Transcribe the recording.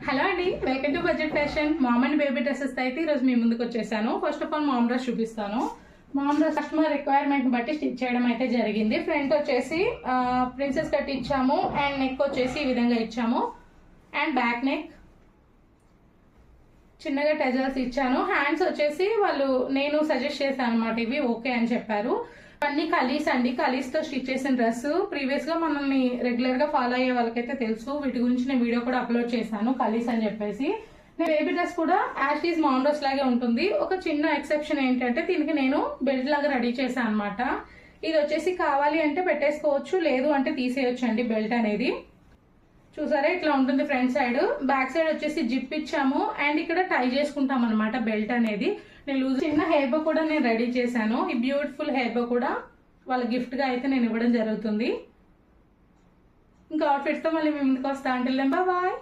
Hello అండి, welcome to budget fashion. Mom and baby dresses అయితే ఈరోజు మీ ముందుకు వచ్చేసాను. First of all mom dress చూపిస్తాను. మామ్ డ్రెస్ కస్టమర్ రిక్వైర్మెంట్ బట్టి స్టిచ్ చేయడం అయితే జరిగింది. ఫ్రంట్ వచ్చేసి ప్రిన్సెస్ కట్ ఇచ్చాము అండ్ నెక్ వచ్చేసి ఈ విధంగా ఇచ్చాము అండ్ బ్యాక్ నెక్ చిన్నగా టెజల్స్ ఇచ్చాను. హ్యాండ్స్ వచ్చేసి నేను సజెస్ట్ చేశాను అనమాట, ఇవి ఓకే అని చెప్పారు. అన్ని కలీస్ అండి, కలీస్ తో స్టిచ్ చేసిన డ్రెస్. ప్రీవియస్ గా మనల్ని రెగ్యులర్ గా ఫాలో అయ్యే వాళ్ళకైతే తెలుసు. వీటి గురించి నేను వీడియో కూడా అప్లోడ్ చేశాను, కలీస్ అని చెప్పేసి. బేబీ డ్రెస్ కూడా యాజ్ ఈజ్ మామ్ డ్రెస్ లాగే ఉంటుంది. ఒక చిన్న ఎక్సెప్షన్ ఏంటంటే దీనికి నేను బెల్ట్ లాగా రెడీ చేశాను అనమాట. ఇది వచ్చేసి కావాలి అంటే పెట్టేసుకోవచ్చు, లేదు అంటే తీసేయొచ్చు అండి బెల్ట్ అనేది. చూసారా, ఇట్లా ఉంటుంది ఫ్రంట్ సైడ్. బ్యాక్ సైడ్ వచ్చేసి జిప్ ఇచ్చాము అండ్ ఇక్కడ టై చేసుకుంటాం అనమాట బెల్ట్ అనేది. నేను చిన్న హెయిర్ బో కూడా నేను రెడీ చేశాను. ఈ బ్యూటిఫుల్ హెయిర్ బో కూడా వాళ్ళ గిఫ్ట్ గా అయితే నేను ఇవ్వడం జరుగుతుంది. ఇంకా అవుట్ఫిట్స్ తో మళ్ళీ మీ ముందుకు వస్తా. అంటే బాయ్.